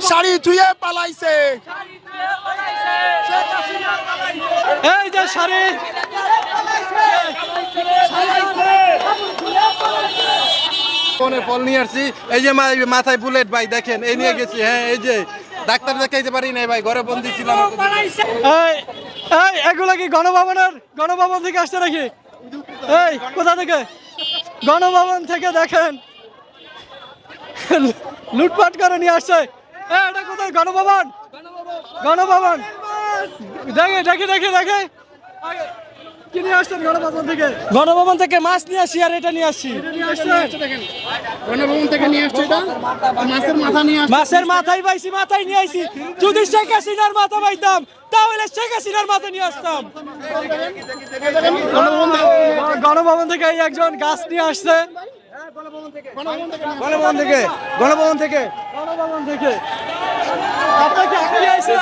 শাড়ি ধুয়ে পালাইছে। এই যে শাড়ি ফল নিয়ে আসছি, এই যে মাথায় বুলেট ভাই দেখেন, এই নিয়ে গেছি। হ্যাঁ, এই যে ডাক্তার দেখাইতে পারি নাই ভাই, ঘরে বন্দি ছিলাম। এগুলো কি গণভবন থেকে আসছে নাকি? এই কোথা থেকে? গণভবন থেকে দেখেন লুটপাট করে নিয়ে আসছে। এটা কোথায়? গণভবন দেখে দেখে দেখে দেখে কি নিয়ে আসছেন গণভবন থেকে? মাছ নিয়ে আসছি আর এটা নিয়ে আসছি। গণভবন থেকে নিয়ে আসছে এটা, মাছের মাথা নিয়ে আসছে। মাছের মাথায় পাইছি, মাথায় নিয়ে আইছি। যদি শেখ হাসিনার মাথা পাইতাম তাহলে শেখ হাসিনার মাথা নিয়ে আসতাম। গণভবন থেকে একজন গাছ নিয়ে আসছে। গণভবন থেকে আপনাকে আটকে আইছে।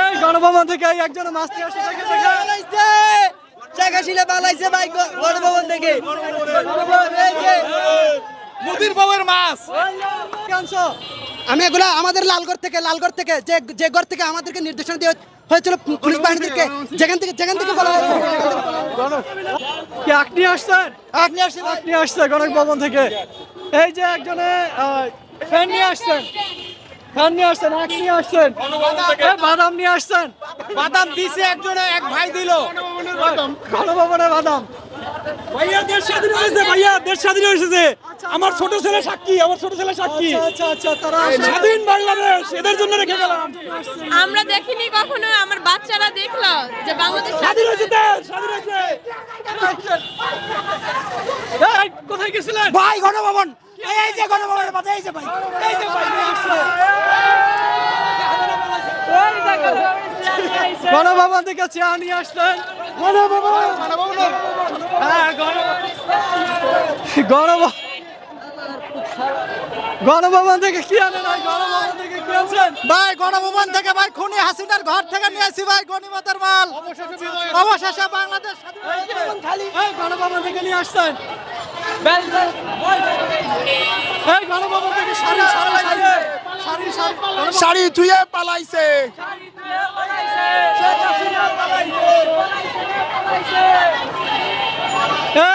এই গণভবন থেকে একজন মাছ নিয়ে আসছে। শেখ হাসিনা পালাইছে ভাই গণভবন থেকে। নদীর বউয়ের মাছ। আমি এগুলা আমাদের লালগড় থেকে যে ঘর থেকে আমাদেরকে নির্দেশনা দেওয়া হয়েছিল পুলিশ বাহিনীদেরকে, যেখান থেকে বলা হয়েছে। কি আপনি আসছেন? আপনি আসছে গণভবন থেকে। এই যে একজনে ফ্যান নিয়ে আসছেন, আখ নিয়ে আসছেন, বাদাম নিয়ে আসছেন। বাদাম দিছে একজনে, এক ভাই দিল। গণভবনের বাদাম। ভাইয়া দেশ স্বাধীন হয়েছে, ভাইয়া দেশ স্বাধীন হয়েছে। আমার ছোট ছেলে সাক্ষী, আচ্ছা তারা স্বাধীন বাংলাদেশ এদের জন্য রেখে গেলাম। আমরা দেখিনি কখনো, আমার বাচ্চারা দেখলো যে বাংলাদেশ স্বাধীন হয়েছে, দেশ স্বাধীন হয়েছে। কোথায় গেছিলেন ভাই গণভবন, এই যে গণভবনের মাথায়, এই যে ভাই গণভবন থেকে চা নিয়ে আসছেন। গণভবন থেকে কি আনেন? গণভবন থেকে কি আনছেন ভাই? গণভবন থেকে ভাই খুনি হাসিনার ঘর থেকে নিয়ে আসি ভাই গণিমতের মাল। অবশেষে বাংলাদেশ এই গণভবন থেকে নিয়ে আসছেন। এই গণভবন থেকে শাড়ি ধুয়ে পালাইছে।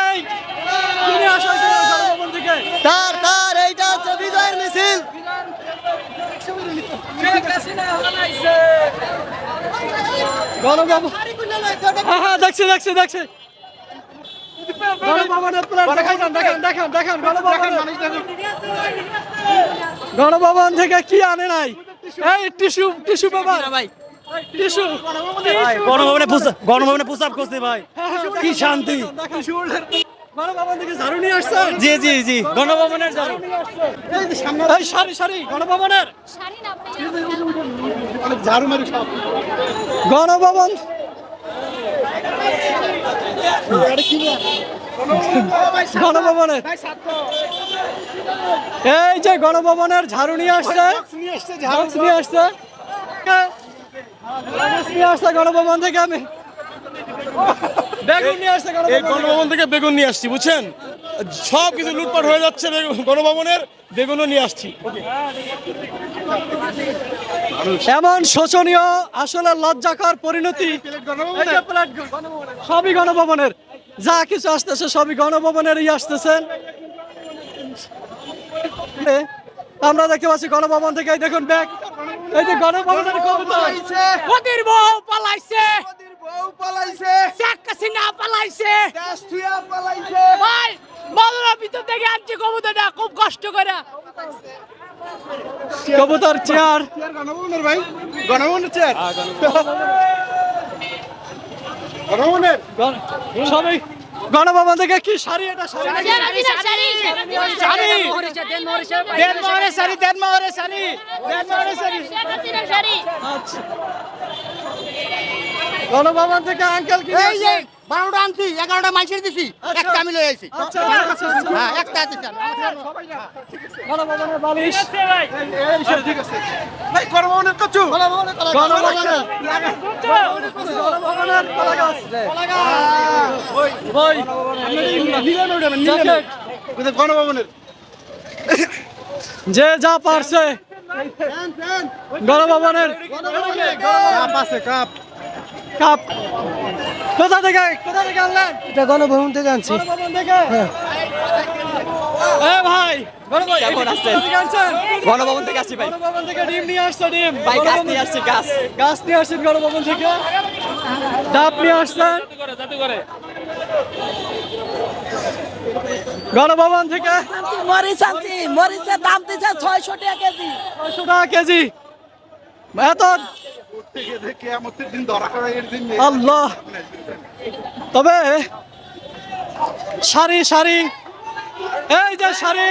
এই কি নিয়ে আসা হয়েছে গণভবন থেকে? তার এইটা হচ্ছে বিজয়ের মিছিল। গণভবন, হ্যাঁ দেখছি গণভবনের প্ল্যান দেখেন গণভবন থেকে কি আনে নাই? এই টিস্যু পেপার ভাই, টিস্যু গণভবনে প্রস্তাব করছে ভাই, কি শান্তি। গণভবন থেকে ঝাড়ু নিয়ে আসছেন? জি গণভবনের ঝাড়ু। এই সারি গণভবনের ঝাড়ু মারি সব। গণভবন গণভবনের এই যে গণভবনের ঝাড়ু নিয়ে আসছে, গণভবন থেকে আমি বেগুন নিয়ে আসছে। গণভবন থেকে বেগুন নিয়ে আসছি, বুঝছেন? সব কিছু লুটপাট হয়ে যাচ্ছে গণভবনের, বেগুনও নিয়ে আসছি। এমন শোচনীয়, আসলে লজ্জাকর পরিণতি। সবই গণভবনের, যা কিছু আসতেছে সবই গণভবনেরই আসতেছেন। আমরা দেখতে পাচ্ছি গণভবন থেকে, দেখুন ব্যাগ, এই যে গণভবনের ওদের বউ পালাইছে, শেখ হাসিনা পালাইছে, ভাই বাংলার ভিতর থেকে আনছে কবুতরটা খুব কষ্ট করে। কবুতর চেয়ার, গণভবনের ভাই, গণভবনের চেয়ার, গণভবনের সবই গণভবন থেকে। কি শাড়ি? এটা শাড়ি। গণভবন থেকে আঙ্কেল কি এই যে 12টা আনছি 11টা মাইসের দিছি একটা আমি লই আইছি আচ্ছা আচ্ছা হ্যাঁ একটা দিছি গণভবনের বালিশ ঠিক আছে ভাই গণভবনের কচু গণভবনের কলা গাছ বই জ্যাকেট গণভবনের যে যা পারছে গণভবনের কাপ আছে কাপ কাপ কোথা থেকে আনলেন? এটা গণভবন থেকে আনছি গণভবন থেকে এ ভাই কেমন আছেন? কোথা থেকে আনছেন? গণভবন থেকে আসছি ভাই। গণভবন থেকে ডিম নিয়ে আসছে ডিম ভাই গাছ গণভবন- নিয়ে আসছি গাছ। গাছ নিয়ে আসছেন গণভবন থেকে ডাব নিয়ে আসছেন গণভবন থেকে মরিচ আনছি মরিচের দাম দিচ্ছে 600 টাকা কেজি 600 টাকা কেজি এত কিয়ামতের দিন ধরা খাওয়া এর দিন আল্লাহ তবে সারি সারি এই যে সারি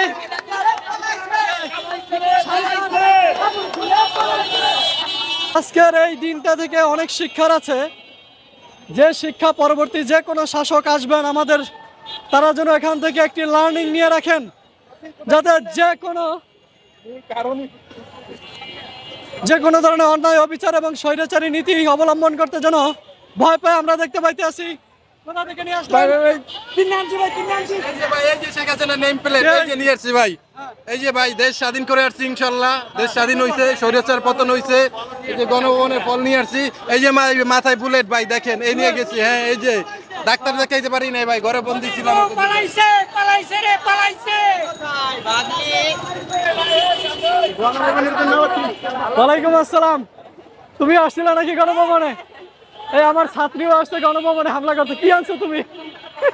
আজকের এই দিনটা থেকে অনেক শিক্ষার আছে যে শিক্ষা পরবর্তী যে কোনো শাসক আসবেন আমাদের তারা যেন এখান থেকে একটি লার্নিং নিয়ে রাখেন যাতে যে কোনো ধরনের অন্যায় অবিচার এবং স্বৈরাচারী নীতি অবলম্বন করতে যেন ভয় পায় আমরা দেখতে পাইতে আছি কোথা থেকে নিয়ে আসলেন? ভাই এই যে শেখ হাসিনা নেম প্লেট এই যে নিয়ে আসছি ভাই এই যে ভাই দেশ স্বাধীন করে আসছি ইনশাল্লাহ দেশ স্বাধীন হইছে স্বৈরাচার পতন হইছে এই যে গণভবনের ফল নিয়ে আসছি এই যে মাথায় বুলেট ভাই দেখেন এই নিয়ে গেছি হ্যাঁ এই যে ডাক্তার দেখাইতে পারি নাই ভাই ঘরে বন্দি ছিলাম ওয়ালাইকুম আসসালাম তুমি আসছিলে নাকি গণভবনে এই আমার ছাত্রীও আসছে গণভবনে হামলা করতে কি আনছো তুমি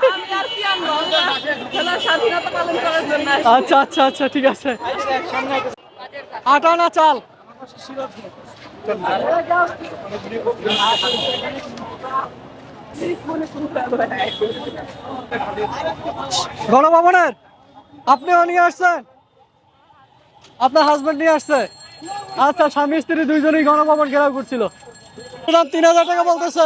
আমি আর কি আনবো আমরা স্বাধীনতা পালন করার জন্য আসছি। আচ্ছা আচ্ছা আচ্ছা ঠিক আছে আটা না চাল গণভবনের আপনিও নিয়ে আসছেন আপনার হাজবেন্ড নিয়ে আসছে আচ্ছা স্বামী স্ত্রী দুইজনই গণভবন ঘেরাও করছিল দাম 3000 টাকা বলতেছে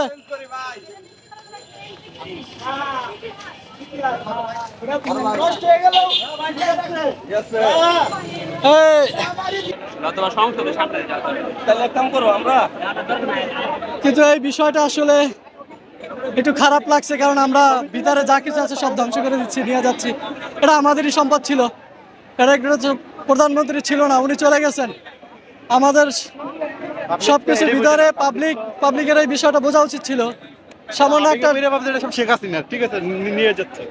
এই, কিন্তু এই বিষয়টা আসলে একটু খারাপ লাগছে কারণ আমরা ভিতরে যা কিছু আছে সব ধ্বংস করে দিচ্ছি নিয়ে যাচ্ছি এটা আমাদেরই সম্পদ ছিল এটা একটা প্রধানমন্ত্রী ছিল না উনি চলে গেছেন আমাদের সবকিছু ভিতরে পাবলিকের এই বিষয়টা বোঝা উচিত ছিল সামান্য একটা সব শেখ হাসিনা ঠিক আছে নিয়ে যাচ্ছে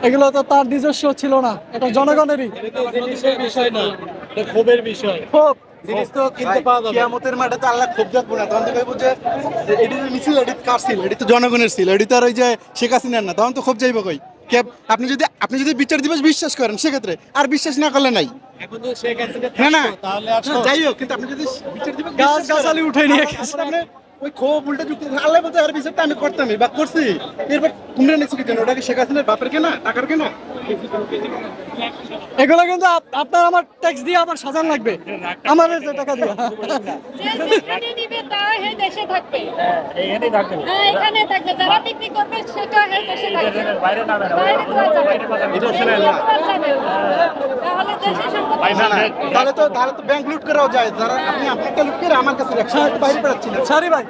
এগুলো তো তার নিজস্ব ছিল না এটা জনগণেরই ক্ষোভের বিষয় খুব জিনিস তো কিনতে পাওয়া যাবে কিয়ামতের মাঠে তো আল্লাহ ক্ষোভ দেখবো না তখন তো কইবো যে এডি তো মিছিল এডি কার ছিল এডি তো জনগণের ছিল এডি তো আর ওই যে শেখ হাসিনার না তখন তো ক্ষোভ যাইবো কই কে আপনি যদি বিচার দিবস বিশ্বাস করেন সেক্ষেত্রে আর বিশ্বাস না করলে নাই এখন তো শেখ হাসিনা হ্যাঁ না তাহলে আর যাই হোক কিন্তু আপনি যদি বিচার দিবস গাছ গাছালি উঠে নিয়ে গেছে আপনি ওই ক্ষোভ উল্টা যুক্তি আল্লাহ বলতে আর বিচারটা আমি করতামই বা করছি এরপর তোমরা নিচ্ছি কি ওটা কি শেখ হাসিনার বাপের কেনা টাকার কেনা এগুলো কিন্তু আপনার আমার ট্যাক্স দিয়ে আবার সাজান লাগবে আমাদের যে টাকা দিয়ে যে যেখানে নিবে তারা এই দেশে থাকবে হ্যাঁ এখানে থাকবে যারা বিক্রি করবে সেটা এই দেশে থাকবে বাইরে তো আর যাবে না। তাহলে দেশের সম্পদ তাহলে তো ব্যাংক লুট করাও যায় যারা আপনি আপনাকে লুট করে আমার কাছে রাখছেন বাইরে পেড়াচ্ছিলেন সারি ভাই